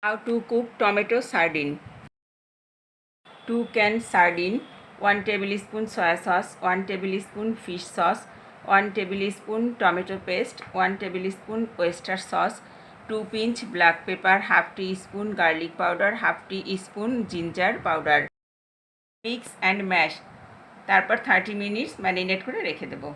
How to cook tomato sardine. 2 cans sardine, 1 tablespoon soya sauce, 1 tablespoon fish sauce, 1 tablespoon tomato paste, 1 tablespoon oyster sauce, 2 pinch black pepper, half teaspoon garlic powder, half teaspoon ginger powder. Mix and mash. তারপর 30 minutes marinate করে রেখে দেবো।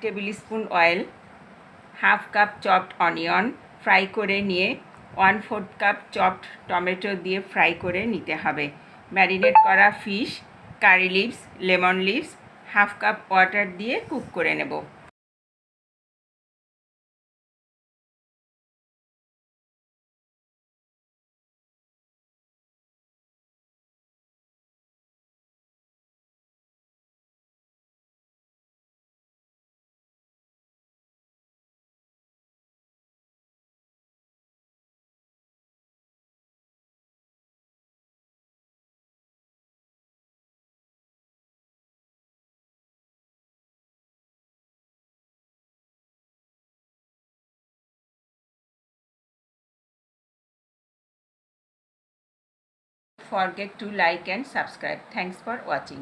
Tablespoon oil, half cup chopped onion fry করে নিয়ে 1/4 cup chopped tomato দিয়ে fry করে নিতে হবে। ম্যারিনেট করা fish, curry leaves, lemon leaves, half cup water দিয়ে কুক করে নেব। Forget to like and subscribe. Thanks for watching.